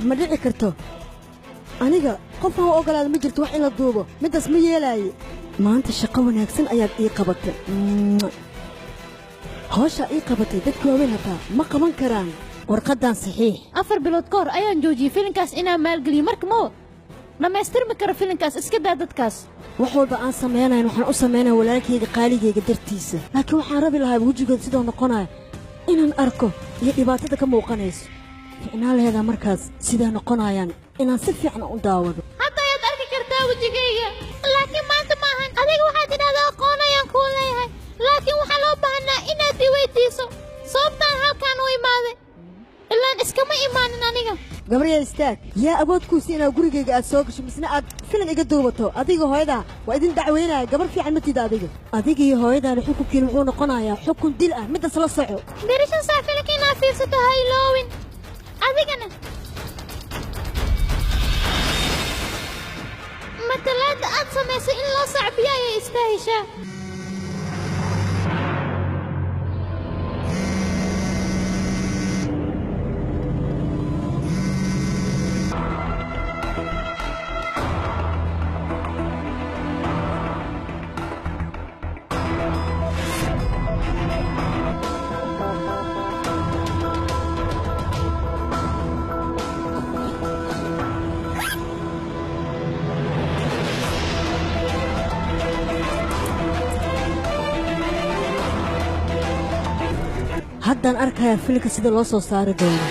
ما dhici karto aniga qof aan ogolaad ma jirto wax in la duubo midaas ma yeelaayo maanta shaqo wanaagsan ayaad ii qabatay hawsha ii qabatay dadku waaweyn hataa ma qaban karaan warqadan saxiix 4 bilood ka hor ayaan joojiyay filinkaas inaan maalgeliyo marka ma dhamaystirmi karo filinkaas iska daa dadkaas wax walba aan sameeynayn waxaan u sameeynaa walaalkayga qaaligayga dartiisa laakiin waxaan rabi lahaa wajigooda sidoo noqonaya inaan arko iyo dhibaatada ka muuqanayso ficnaa leedaa markaas sidaa noqonayaan inaan si fiican u daawado hadda ayaad arki kartaa wajigayga laakiin maanta maahan adiga waxaad idhahdaa aqoon ayaan kuu leeyahay laakiin waxaa loo baahnaa inaad i weydiiso sababtaan halkaan u imaaday ilaan iskama imaanin aniga gabriel istaag yaa awood kuu si inaad gurigayga aad soo gasho misna aad filan iga duubato adiga hooyadaa waa idin dacweynaya gabar fiican matida adiga iyo hooyadaana xukunkiina wuxuu noqonayaa xukun dil ah midaas la soco berishan saa filanka inaad fiirsato ha iloowin adigana matalaadda aad samaysay in loo sacbiyo ayay istaaheshaa haddaan arkayaa filinka sida loo soo saari doono